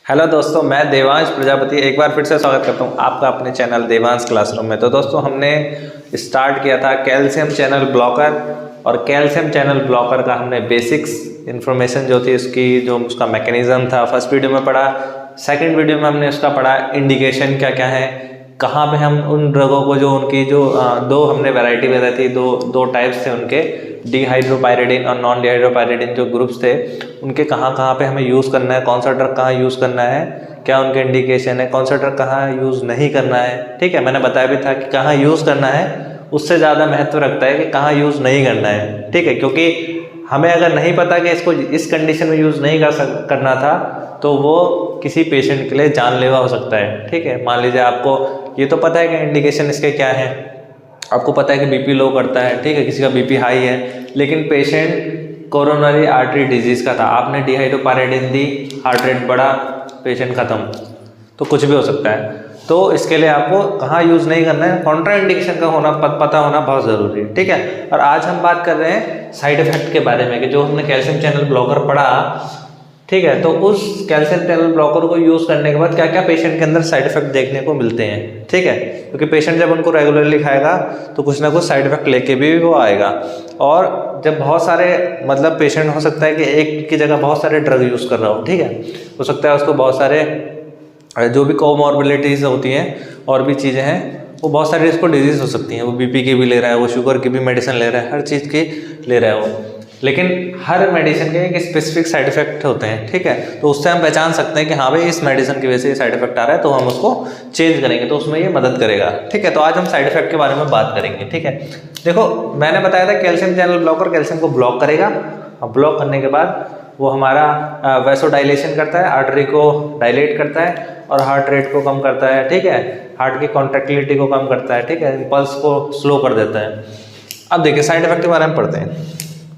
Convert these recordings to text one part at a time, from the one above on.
Hello दोस्तों, मैं देवांश प्रजापति एक बार फिर से स्वागत करता हूं आपका अपने चैनल देवांश क्लासरूम में। तो दोस्तों, हमने स्टार्ट किया था कैल्शियम चैनल ब्लॉकर, और कैल्शियम चैनल ब्लॉकर का हमने बेसिक्स इन्फॉर्मेशन जो थी उसकी, जो उसका मैकेनिज्म था, फर्स्ट वीडियो में पढ़ा। सेकंड वीडियो में हमने उसका पढ़ा इंडिकेशन क्या क्या है, कहाँ पे हम उन ड्रगों को, जो उनकी जो दो हमने वैरायटी बताई थी, दो टाइप्स थे उनके, डिहाइड्रोपायरिडिन और नॉन डिहाइड्रोपायरिडिन जो ग्रुप्स थे, उनके कहाँ कहाँ पे हमें यूज़ करना है, कौन सा ड्रग कहाँ यूज़ करना है, क्या उनके इंडिकेशन है, कौन सा ड्रग कहाँ यूज़ नहीं करना है। ठीक है, मैंने बताया भी था कि कहाँ यूज़ करना है उससे ज़्यादा महत्व रखता है कि कहाँ यूज़ नहीं करना है। ठीक है, क्योंकि हमें अगर नहीं पता कि इसको इस कंडीशन में यूज़ नहीं करना था तो वो किसी पेशेंट के लिए जानलेवा हो सकता है। ठीक है, मान लीजिए आपको ये तो पता है कि इंडिकेशन इसके क्या है, आपको पता है कि बीपी लो करता है, ठीक है, किसी का बीपी हाई है, लेकिन पेशेंट कोरोनरी आर्टरी डिजीज़ का था, आपने डिहाइड्रोपायरिडिन दी, हार्ट रेट बढ़ा, पेशेंट ख़त्म, तो कुछ भी हो सकता है। तो इसके लिए आपको कहाँ यूज़ नहीं करना है, कॉन्ट्रा इंडिकेशन का होना पता होना बहुत ज़रूरी है। ठीक है, और आज हम बात कर रहे हैं साइड इफेक्ट के बारे में कि जो हमने कैल्शियम चैनल ब्लॉकर पढ़ा, ठीक है, तो उस कैल्शियम चैनल ब्लॉकर को यूज़ करने के बाद क्या क्या पेशेंट के अंदर साइड इफेक्ट देखने को मिलते हैं। ठीक है, क्योंकि पेशेंट जब उनको रेगुलरली खाएगा तो कुछ ना कुछ साइड इफेक्ट लेके भी वो आएगा। और जब बहुत सारे मतलब पेशेंट हो सकता है कि एक की जगह बहुत सारे ड्रग यूज़ कर रहा हो, ठीक है, हो सकता है उसको बहुत सारे जो भी कोमॉर्बिडिटीज़ होती हैं और भी चीज़ें हैं, वो बहुत सारी इसको डिजीज़ हो सकती हैं, वो बीपी की भी ले रहा है, वो शुगर की भी मेडिसिन ले रहा है, हर चीज़ की ले रहा है वो, लेकिन हर मेडिसिन के एक स्पेसिफिक साइड इफेक्ट होते हैं। ठीक है, तो उससे हम पहचान सकते हैं कि हाँ भाई इस मेडिसिन की वजह से ये साइड इफेक्ट आ रहा है, तो हम उसको चेंज करेंगे तो उसमें ये मदद करेगा। ठीक है, तो आज हम साइड इफेक्ट के बारे में बात करेंगे। ठीक है, देखो मैंने बताया था कैल्शियम चैनल ब्लॉकर कैल्शियम को ब्लॉक करेगा, और ब्लॉक करने के बाद वो हमारा वैसोडाइलेशन करता है, आर्टरी को डायलेट करता है और हार्ट रेट को कम करता है। ठीक है, हार्ट की कॉन्ट्रैक्टिलिटी को कम करता है। ठीक है, पल्स को स्लो कर देता है। अब देखिए साइड इफेक्ट के बारे में पढ़ते हैं।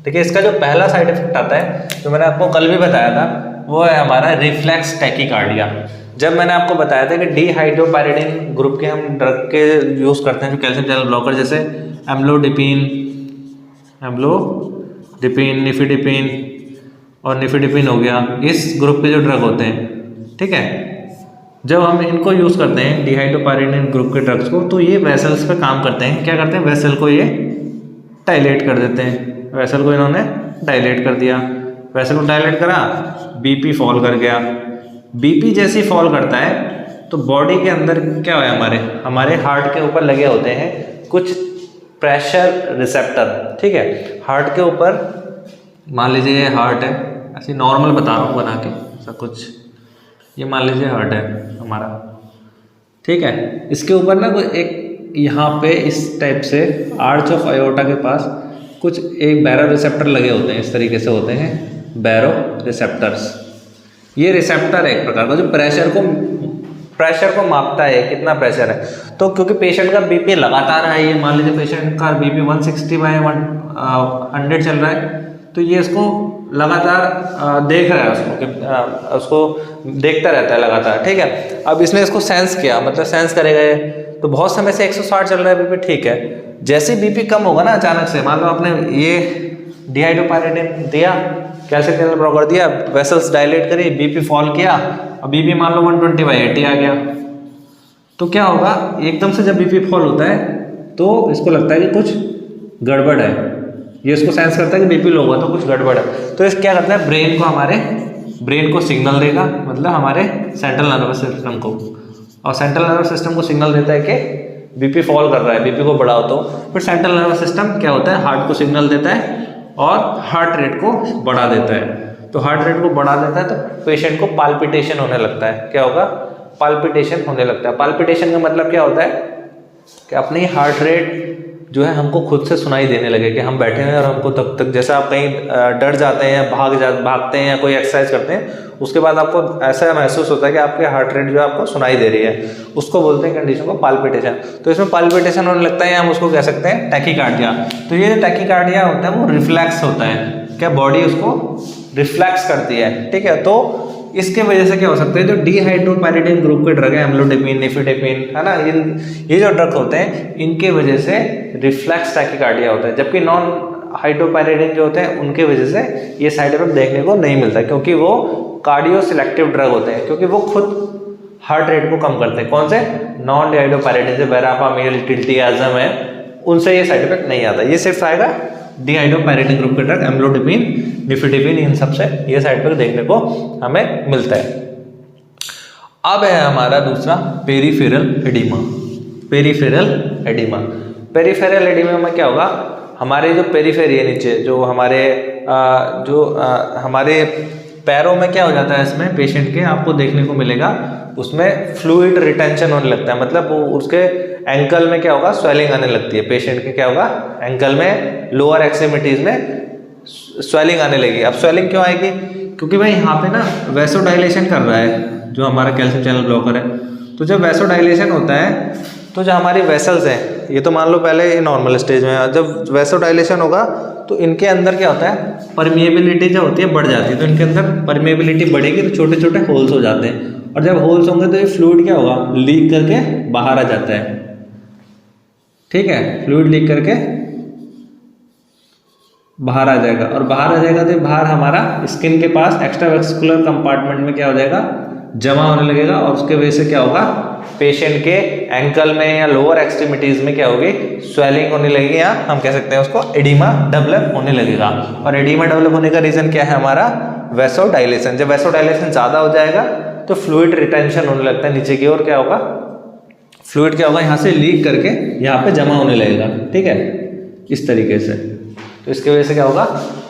देखिए इसका जो पहला साइड इफेक्ट आता है, जो मैंने आपको कल भी बताया था, वो है हमारा रिफ्लेक्स टैकीकार्डिया। जब मैंने आपको बताया था कि डिहाइड्रोपायरिडिन ग्रुप के हम ड्रग के यूज़ करते हैं जो कैल्शियम चैनल ब्लॉकर, जैसे एम्लोडिपिन, निफिडिपिन और निफिडिपिन हो गया, इस ग्रुप के जो ड्रग होते हैं, ठीक है, जब हम इनको यूज़ करते हैं डिहाइड्रोपायरिडिन ग्रुप के ड्रग्स को, तो ये वेसल्स पे काम करते हैं। क्या करते हैं, वेसल को ये डायलेट कर देते हैं। वेसल को इन्होंने डायलेट कर दिया, वेसल को डायलेट करा, बीपी फॉल कर गया। बीपी जैसे ही फॉल करता है तो बॉडी के अंदर क्या है, हमारे हार्ट के ऊपर लगे होते हैं कुछ प्रेशर रिसेप्टर। ठीक है, हार्ट के ऊपर मान लीजिए ये हार्ट है, ऐसे नॉर्मल बता रहा हूँ बना के ऐसा कुछ, ये मान लीजिए हार्ट है हमारा, ठीक है, इसके ऊपर ना कोई एक यहाँ पे इस टाइप से आर्च ऑफ अयोर्टा के पास कुछ एक बैरो रिसेप्टर लगे होते हैं, इस तरीके से होते हैं बैरो रिसेप्टर्स। ये रिसेप्टर है एक प्रकार का जो प्रेशर को मापता है, कितना प्रेशर है। तो क्योंकि पेशेंट का बीपी लगातार है, ये मान लीजिए पेशेंट का बीपी 160/100 चल रहा है, तो ये इसको लगातार देख रहा है, उसको देखता रहता है लगातार। ठीक है, अब इसने इसको सेंस किया, मतलब सेंस करेगा ये, तो बहुत समय से 160 चल रहा है बीपी, ठीक है, जैसे बीपी कम होगा ना अचानक से, मान लो आपने ये डिहाइड्रोपायरिडिन दिया, कैल्शियम चैनल ब्लॉकर दिया, वेसल्स डायलेट करी, बीपी फॉल किया, और बीपी मान लो 120/80 आ गया, तो क्या होगा, एकदम से जब बीपी फॉल होता है तो इसको लगता है कि कुछ गड़बड़ है, ये इसको सेंस करता है कि बीपी लो हुआ तो कुछ गड़बड़ है। तो इस क्या करता है, ब्रेन को सिग्नल देगा, मतलब हमारे सेंट्रल नर्वस सिस्टम को, और सेंट्रल नर्वस सिस्टम को सिग्नल देता है कि बीपी फॉल कर रहा है, बीपी को बढ़ाओ। तो फिर सेंट्रल नर्वस सिस्टम क्या होता है, हार्ट को सिग्नल देता है और हार्ट रेट को बढ़ा देता है। तो हार्ट रेट को बढ़ा देता है तो पेशेंट को पाल्पिटेशन होने लगता है। क्या होगा, पाल्पिटेशन होने लगता है। पाल्पिटेशन का मतलब क्या होता है कि अपनी हार्ट रेट जो है हमको खुद से सुनाई देने लगे कि हम बैठे हैं और हमको तब तक, जैसे आप कहीं डर जाते हैं, भागते हैं या कोई एक्सरसाइज करते हैं, उसके बाद आपको ऐसा महसूस होता है कि आपके हार्ट रेट जो है आपको सुनाई दे रही है, उसको बोलते हैं कंडीशन को पाल्पिटेशन। तो इसमें पाल्पिटेशन होने लगता है, हम उसको कह सकते हैं टैकीकार्डिया। तो ये जो टैकीकार्डिया होता है वो रिफ्लेक्स होता है, क्या बॉडी उसको रिफ्लेक्स करती है। ठीक है, तो इसके वजह से क्या हो सकता है, जो डिहाइड्रोपायरिडिन ग्रुप के ड्रग है, एम्लोडिपिन, निफिडिपिन, है ना, ये जो ड्रग होते हैं, इनके वजह से रिफ्लेक्स टैकीकार्डिया होता है। जबकि नॉन हाइड्रोपायरिडिन जो होते हैं उनके वजह से ये साइड इफेक्ट देखने को नहीं मिलता, क्योंकि वो कार्डियो सिलेक्टिव ड्रग होते हैं, क्योंकि वो खुद हार्ट रेट को कम करते हैं। कौन से? नॉन डिहाइड्रोपायरिडिन से वेरापामिल, टिल्टियाज़म है, उनसे ये साइड इफेक्ट नहीं आता। ये सिर्फ आएगा डिहाइड्रोपायरिडिन ग्रुप के ड्रग एम्लोडिपिन, निफिडिपिन, इन सब से ये साइड इफेक्ट देखने को हमें मिलता है। अब है हमारा दूसरा peripheral oedema. Peripheral oedema, peripheral oedema में क्या होगा, हमारे जो पेरिफेरी है नीचे जो हमारे हमारे पैरों में क्या हो जाता है, इसमें पेशेंट के आपको देखने को मिलेगा उसमें फ्लूइड रिटेंशन होने लगता है। मतलब वो उसके एंकल में क्या होगा, स्वेलिंग आने लगती है। पेशेंट के क्या होगा, एंकल में, लोअर एक्सट्रीमिटीज में स्वेलिंग आने लगी। अब स्वेलिंग क्यों आएगी, क्योंकि भाई यहाँ पे ना वैसोडाइलेशन कर रहा है जो हमारा कैल्शियम चैनल ब्लॉकर है। तो जब वैसोडाइलेशन होता है तो जो हमारी वेसल्स हैं, ये तो मान लो पहले ये नॉर्मल स्टेज में है, जब वैसोडाइलेशन होगा तो इनके अंदर क्या होता है, परमिएबिलिटी जो होती है बढ़ जाती है। तो इनके अंदर परमिएबिलिटी बढ़ेगी तो छोटे छोटे होल्स हो जाते हैं, और जब होल्स होंगे तो ये फ्लूइड क्या होगा, लीक करके बाहर आ जाता है। ठीक है, फ्लूइड लीक करके बाहर आ जाएगा, और बाहर आ जाएगा तो बाहर हमारा स्किन के पास एक्स्ट्रावेस्कुलर कंपार्टमेंट में क्या हो जाएगा, जमा होने लगेगा, और उसके वजह से क्या होगा, पेशेंट के एंकल में या लोअर एक्सट्रीमिटीज में क्या होगी, स्वेलिंग होने लगेगी, या हम कह सकते हैं उसको एडिमा डेवलप होने लगेगा। और एडिमा डेवलप होने का रीजन क्या है हमारा, वैसोडाइलेशन। जब वैसोडाइलेशन ज़्यादा हो जाएगा तो फ्लूइड रिटेंशन होने लगता है नीचे की ओर, क्या होगा, फ्लूइड क्या होगा, यहाँ से लीक करके यहाँ पे जमा होने लगेगा। ठीक है, इस तरीके से। तो इसकी वजह से क्या होगा,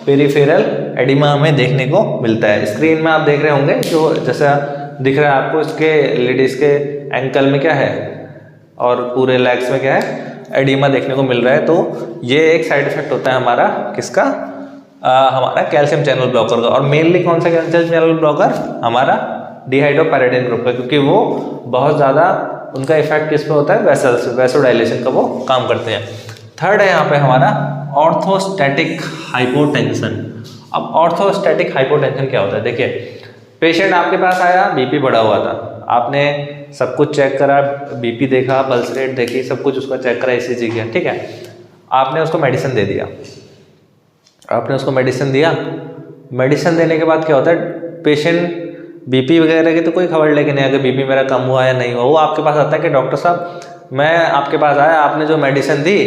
पेरिफेरल एडिमा हमें देखने को मिलता है। स्क्रीन में आप देख रहे होंगे जो जैसा दिख रहा है आपको, इसके लेडीज़ के एंकल में क्या है और पूरे लेग्स में क्या है, एडिमा देखने को मिल रहा है। तो ये एक साइड इफेक्ट होता है हमारा किसका, हमारा कैल्शियम चैनल ब्लॉकर का। और मेनली कौन सा कैल्शियम चैनल ब्लॉकर, हमारा डिहाइड्रोपायरिडिन ग्रुप का, क्योंकि वो बहुत ज़्यादा उनका इफेक्ट किस पे होता है, वेसल्स, वैसोडाइलेशन का वो काम करते हैं। थर्ड है यहाँ पे हमारा ऑर्थोस्टैटिक हाइपोटेंशन। अब ऑर्थोस्टैटिक हाइपोटेंशन क्या होता है, देखिए पेशेंट आपके पास आया, बीपी बढ़ा हुआ था, आपने सब कुछ चेक करा, बीपी देखा, पल्स रेट देखी, सब कुछ उसका चेक करा, ईसीजी किया, ठीक है, आपने उसको मेडिसिन दे दिया, आपने उसको मेडिसिन दिया। मेडिसिन देने के बाद क्या होता है, पेशेंट बीपी वगैरह की तो कोई खबर लेके नहीं आया कि बीपी मेरा कम हुआ या नहीं हुआ। वो आपके पास आता है कि डॉक्टर साहब मैं आपके पास आया, आपने जो मेडिसिन दी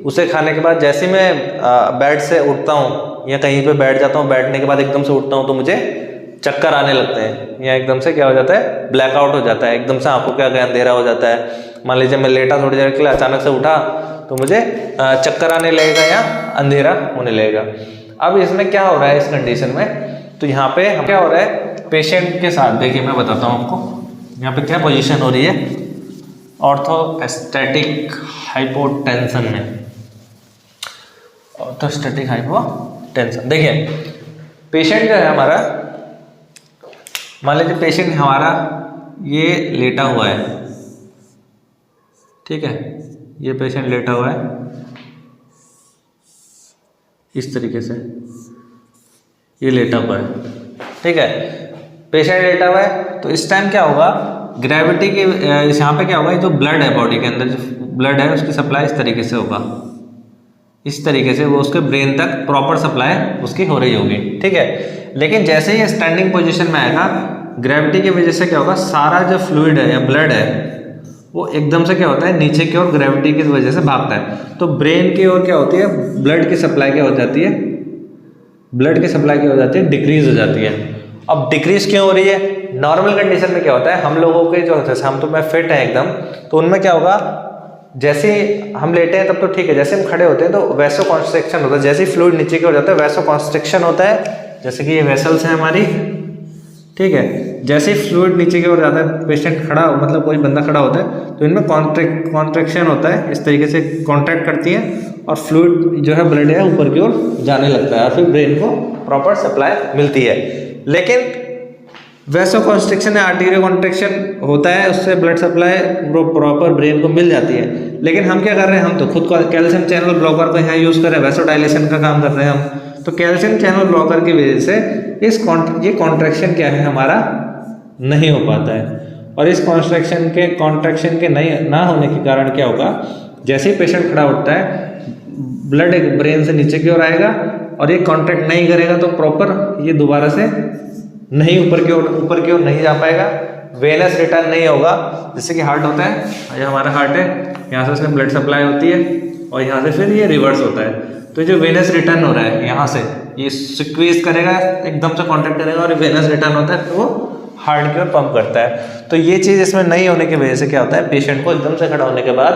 उसे खाने के बाद जैसे ही मैं बेड से उठता हूँ या कहीं पे बैठ जाता हूँ, बैठने के बाद एकदम से उठता हूँ तो मुझे चक्कर आने लगते हैं, या एकदम से क्या हो जाता है, ब्लैकआउट हो जाता है, एकदम से आंखों के आगे अंधेरा हो जाता है। मान लीजिए मैं लेटा थोड़ी देर के लिए, अचानक से उठा तो मुझे चक्कर आने लगेगा या अंधेरा होने लगेगा। अब इसमें क्या हो रहा है इस कंडीशन में, तो यहाँ पे क्या हो रहा है पेशेंट के साथ, देखिए मैं बताता हूँ आपको यहाँ पे क्या पोजीशन हो रही है ऑर्थोस्टैटिक हाइपोटेंशन में। ऑर्थोस्टैटिक हाइपोटेंशन, देखिए पेशेंट जो है हमारा, मान लीजिए पेशेंट हमारा ये लेटा हुआ है, ठीक है, ये पेशेंट लेटा हुआ है इस तरीके से, ये लेटा हुआ है, ठीक है, पेशेंट लेटा हुआ है। तो इस टाइम क्या होगा, ग्रेविटी के यहाँ पे क्या होगा, जो ब्लड है बॉडी के अंदर, जो ब्लड है उसकी सप्लाई इस तरीके से होगा, इस तरीके से वो उसके ब्रेन तक प्रॉपर सप्लाई उसकी हो रही होगी, ठीक है। लेकिन जैसे ही स्टैंडिंग पोजीशन में आएगा, ग्रेविटी की वजह से क्या होगा, सारा जो फ्लूइड है या ब्लड है वो एकदम से क्या होता है नीचे की ओर ग्रेविटी की वजह से भागता है। तो ब्रेन की ओर क्या होती है, ब्लड की सप्लाई क्या हो जाती है, ब्लड की सप्लाई क्या हो जाती है, डिक्रीज हो जाती है। अब डिक्रीज क्यों हो रही है, नॉर्मल कंडीशन में क्या होता है, हम लोगों के जो जैसे हम तो मैं फिट है एकदम, तो उनमें क्या होगा, जैसे हम लेटे हैं तब तो ठीक है, जैसे हम खड़े होते हैं तो वैसो कॉन्स्ट्रिक्शन होता है, जैसे ही फ्लूइड नीचे की ओर जाता है वैसो कॉन्स्ट्रिक्शन होता है, जैसे कि ये वेसल्स हैं हमारी, ठीक है, जैसे ही फ्लूइड नीचे की ओर जाता है, पेशेंट खड़ा मतलब कोई बंदा खड़ा होता है तो इनमें कॉन्ट्रैक्शन होता है, इस तरीके से कॉन्ट्रैक्ट करती है और फ्लूइड जो है ब्लड है ऊपर की ओर जाने लगता है और फिर ब्रेन को प्रॉपर सप्लाई मिलती है। लेकिन वैसो कॉन्स्ट्रिक्शन या आर्टेरियो कॉन्ट्रैक्शन होता है, उससे ब्लड सप्लाई प्रॉपर ब्रेन को मिल जाती है। लेकिन हम क्या कर रहे हैं, हम तो खुद को कैल्शियम चैनल ब्लॉकर को यहाँ यूज़ कर रहे हैं, वैसोडाइलेशन का काम कर रहे हैं हम। तो कैल्शियम चैनल ब्लॉकर की वजह से ये कॉन्ट्रैक्शन क्या है हमारा नहीं हो पाता है, और इस कॉन्ट्रैक्शन के नहीं ना होने के कारण क्या होगा, जैसे ही पेशेंट खड़ा होता है ब्लड एक ब्रेन से नीचे की ओर आएगा और ये कॉन्ट्रैक्ट नहीं करेगा तो प्रॉपर ये दोबारा से नहीं ऊपर की ओर नहीं जा पाएगा, वेनस रिटर्न नहीं होगा। जैसे कि हार्ट होता है, ये हमारा हार्ट है, यहाँ से उसमें ब्लड सप्लाई होती है और यहाँ से फिर ये रिवर्स होता है। तो जो वेनस रिटर्न हो रहा है यहाँ से ये स्क्वीज करेगा, एकदम से कॉन्ट्रैक्ट करेगा और वेनस रिटर्न होता है, फिर वो हार्ट की ओर पंप करता है। तो ये चीज़ इसमें नहीं होने की वजह से क्या होता है, पेशेंट को एकदम से खड़ा होने के बाद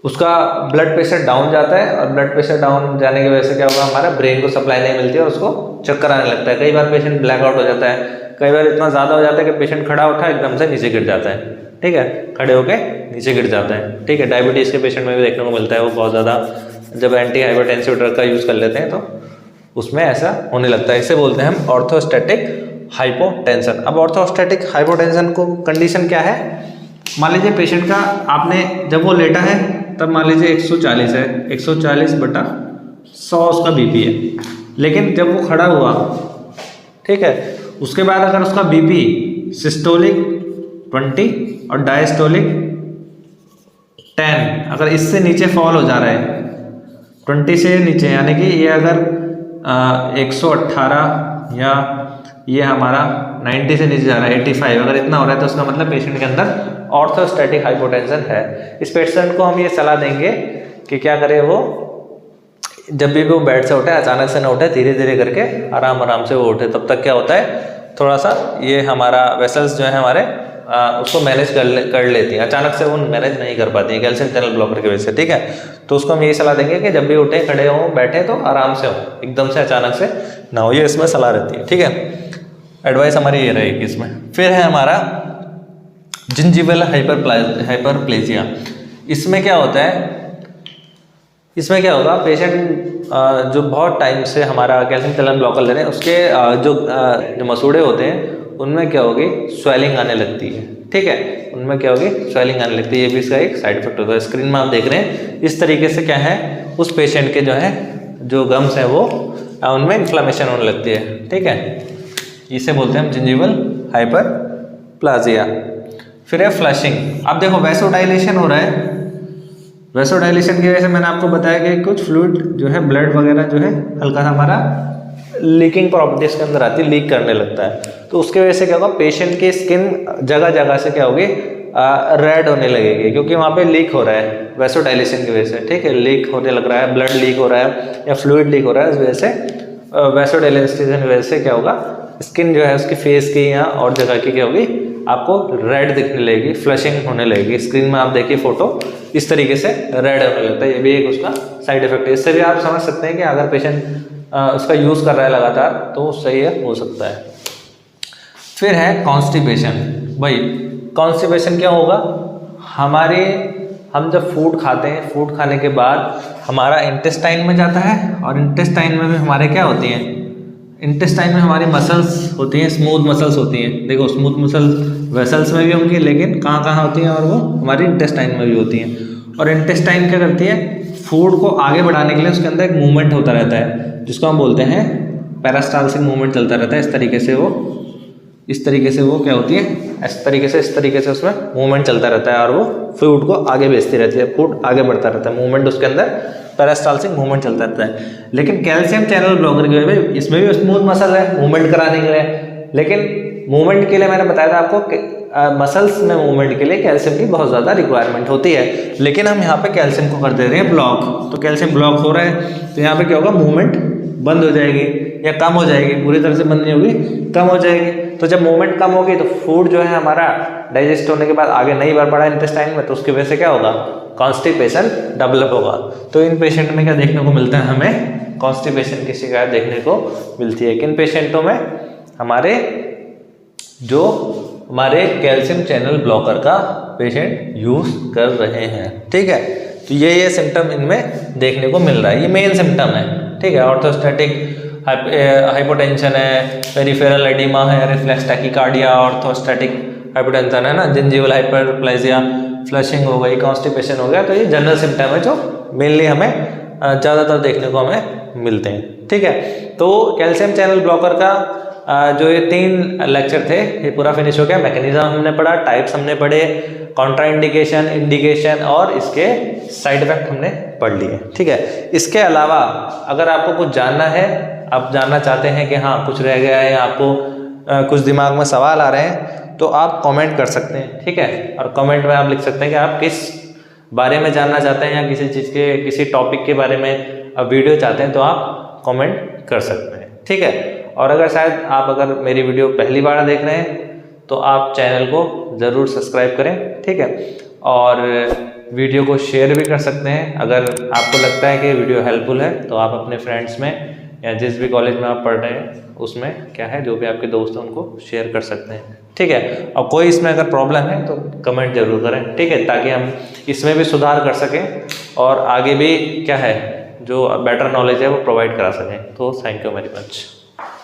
उसका ब्लड प्रेशर डाउन जाता है और ब्लड प्रेशर डाउन जाने की वजह से क्या होगा, हमारा ब्रेन को सप्लाई नहीं मिलती है और उसको चक्कर आने लगता है। कई बार पेशेंट ब्लैकआउट हो जाता है, कई बार इतना ज़्यादा हो जाता है कि पेशेंट खड़ा उठा एकदम से नीचे गिर जाता है, ठीक है, खड़े होके नीचे गिर जाता है, ठीक है। डायबिटीज़ के पेशेंट में भी देखने को मिलता है, वो बहुत ज़्यादा जब एंटी हाइपरटेंसिव ड्रग का यूज़ कर लेते हैं तो उसमें ऐसा होने लगता है। इसे बोलते हैं हम ऑर्थोस्टैटिक हाइपोटेंशन। अब ऑर्थोस्टैटिक हाइपोटेंशन को कंडीशन क्या है, मान लीजिए पेशेंट का आपने जब वो लेटा है तब मान लीजिए 140 है, 140/100 उसका बीपी है, लेकिन जब वो खड़ा हुआ, ठीक है, उसके बाद अगर उसका बीपी सिस्टोलिक 20 और डायस्टोलिक 10 अगर इससे नीचे फॉल हो जा रहा है, 20 से नीचे, यानी कि ये अगर 118 या ये हमारा 90 से नीचे जा रहा है, 85 अगर इतना हो रहा है तो उसका मतलब पेशेंट के अंदर ऑर्थोस्टैटिक हाइपोटेंशन है। इस पेशेंट को हम ये सलाह देंगे कि क्या करे, वो जब भी वो बेड से उठे अचानक से ना उठे, धीरे धीरे करके आराम आराम से वो उठे। तब तक क्या होता है, थोड़ा सा ये हमारा वेसल्स जो है हमारे उसको मैनेज कर लेती हैं, अचानक से वो मैनेज नहीं कर पाती हैं कैल्शियम चैनल ब्लॉकर की वजह से, ठीक है। तो उसको हम यही सलाह देंगे कि जब भी उठे, खड़े हों, बैठे तो आराम से हो, एकदम से अचानक से ना हो, ये इसमें सलाह रहती है, ठीक है। एडवाइस हमारी ये रहेगी इसमें। फिर है हमारा जिंजिवल हाइपरप्लेजिया। इसमें क्या होता है, इसमें क्या होगा, पेशेंट जो बहुत टाइम से हमारा कैल्शियम चैनल ब्लॉकर ले रहे हैं उसके जो मसूड़े होते हैं उनमें क्या होगी, स्वेलिंग आने लगती है, ठीक है, उनमें क्या होगी, स्वेलिंग आने लगती है। ये भी इसका एक साइड इफेक्ट होता है। स्क्रीन में आप देख रहे हैं इस तरीके से क्या है, उस पेशेंट के जो है जो गम्स हैं वो उनमें इन्फ्लामेशन होने लगती है, ठीक है। इसे बोलते हैं हम जिंजिवल हाइपरप्लाजिया। फिर है फ्लशिंग। अब देखो वैसोडाइलेशन हो रहा है, वैसोडाइलेशन की वजह से मैंने आपको बताया कि कुछ फ्लूइड जो है, ब्लड वगैरह जो है हल्का सा हमारा लीकिंग प्रॉपर्टीज के अंदर आती है, लीक करने लगता है। तो उसके वजह से क्या होगा, पेशेंट की स्किन जगह जगह से क्या होगी, रेड होने लगेगी, क्योंकि वहाँ पे लीक हो रहा है वैसोडाइलेशन की वजह से, ठीक है, लीक होने लग रहा है, ब्लड लीक हो रहा है या फ्लूइड लीक हो रहा है, इस वजह से वैसोडाइलेशन की वजह से क्या होगा, स्किन जो है उसकी फेस की या और जगह की क्या होगी, आपको रेड दिखने लगेगी, फ्लशिंग होने लगेगी। स्क्रीन में आप देखिए फोटो, इस तरीके से रेड होने लगता है। ये भी एक उसका साइड इफेक्ट है। इससे भी आप समझ सकते हैं कि अगर पेशेंट उसका यूज़ कर रहा है लगातार तो सही है, हो सकता है। फिर है कॉन्स्टिपेशन। भाई कॉन्स्टिपेशन क्या होगा, हम जब फूड खाते हैं, फूड खाने के बाद हमारा इंटेस्टाइन में जाता है और इंटेस्टाइन में भी हमारे क्या होती हैं, इंटेस्टाइन में हमारी मसल्स होती हैं, स्मूथ मसल्स होती हैं। देखो स्मूथ मसल्स वेसल्स में भी होंगी, लेकिन कहाँ कहाँ होती हैं, और वो हमारी इंटेस्टाइन में भी होती हैं। और इंटेस्टाइन क्या करती है, फूड को आगे बढ़ाने के लिए उसके अंदर एक मूवमेंट होता रहता है जिसको हम बोलते हैं पेरिस्टाल्सिस मूवमेंट चलता रहता है। इस तरीके से वो क्या होती है, इस तरीके से उसमें मूवमेंट चलता रहता है और वो फूड को आगे भेजती रहती है, फूड आगे बढ़ता रहता है, मूवमेंट उसके अंदर पेरिस्टाल्सिस मूवमेंट चलता रहता है। लेकिन कैल्शियम चैनल ब्लॉकर के में इसमें भी स्मूथ मसल है मूवमेंट कराने के लिए, लेकिन मूवमेंट के लिए मैंने बताया था आपको मसल्स में मूवमेंट के लिए कैल्शियम की बहुत ज़्यादा रिक्वायरमेंट होती है, लेकिन हम यहाँ पे कैल्शियम को कर दे रहे हैं ब्लॉक। तो कैल्शियम ब्लॉक हो रहा है तो यहाँ पे क्या होगा, मूवमेंट बंद हो जाएगी या कम हो जाएगी, पूरी तरह से बंद नहीं होगी, कम हो जाएगी। तो जब मूवमेंट कम होगी तो फूड जो है हमारा डाइजेस्ट होने के बाद आगे नहीं बढ़ पड़ा इंटेस्टाइन में, तो उसकी वजह से क्या होगा, कॉन्स्टिपेशन डेवलप होगा। तो इन पेशेंट में क्या देखने को मिलता है, हमें कॉन्स्टिपेशन की शिकायत देखने को मिलती है। किन पेशेंटों में, हमारे कैल्शियम चैनल ब्लॉकर का पेशेंट यूज कर रहे हैं, ठीक है। तो ये सिम्टम इनमें देखने को मिल रहा है, ये मेन सिम्टम है, ठीक है। ऑर्थोस्टैटिक हाइपोटेंशन है, पेरिफेरल एडिमा है, रिफ्लेक्स टैकीकार्डिया, ऑर्थोस्टैटिक हाइपोटेंशन है ना, जिंजिवल हाइपरप्लेजिया, फ्लशिंग हो गई, कॉन्स्टिपेशन हो गया। तो ये जनरल सिम्टम है जो मेनली हमें ज़्यादातर देखने को हमें मिलते हैं, ठीक है। तो कैल्शियम चैनल ब्लॉकर का जो ये 3 लेक्चर थे ये पूरा फिनिश हो गया। मैकेनिज्म हमने पढ़ा, टाइप्स हमने पढ़े, कॉन्ट्राइंडिकेशन, इंडिकेशन और इसके साइड इफेक्ट हमने पढ़ लिए। ठीक है, इसके अलावा अगर आपको कुछ जानना है, आप जानना चाहते हैं कि हाँ कुछ रह गया है या आपको कुछ दिमाग में सवाल आ रहे हैं, तो आप कमेंट कर सकते हैं। ठीक है, और कमेंट में आप लिख सकते हैं कि आप किस बारे में जानना चाहते हैं या किसी चीज़ के किसी टॉपिक के बारे में वीडियो चाहते हैं, तो आप कमेंट कर सकते हैं। ठीक है, और अगर शायद आप अगर मेरी वीडियो पहली बार देख रहे हैं तो आप चैनल को ज़रूर सब्सक्राइब करें। ठीक है, और वीडियो को शेयर भी कर सकते हैं। अगर आपको लगता है कि वीडियो हेल्पफुल है तो आप अपने फ्रेंड्स में या जिस भी कॉलेज में आप पढ़ रहे हैं उसमें क्या है, जो भी आपके दोस्त हैं उनको शेयर कर सकते हैं। ठीक है, और कोई इसमें अगर प्रॉब्लम है तो कमेंट जरूर करें। ठीक है, ताकि हम इसमें भी सुधार कर सकें और आगे भी क्या है जो बेटर नॉलेज है वो प्रोवाइड करा सकें। तो थैंक यू वेरी मच।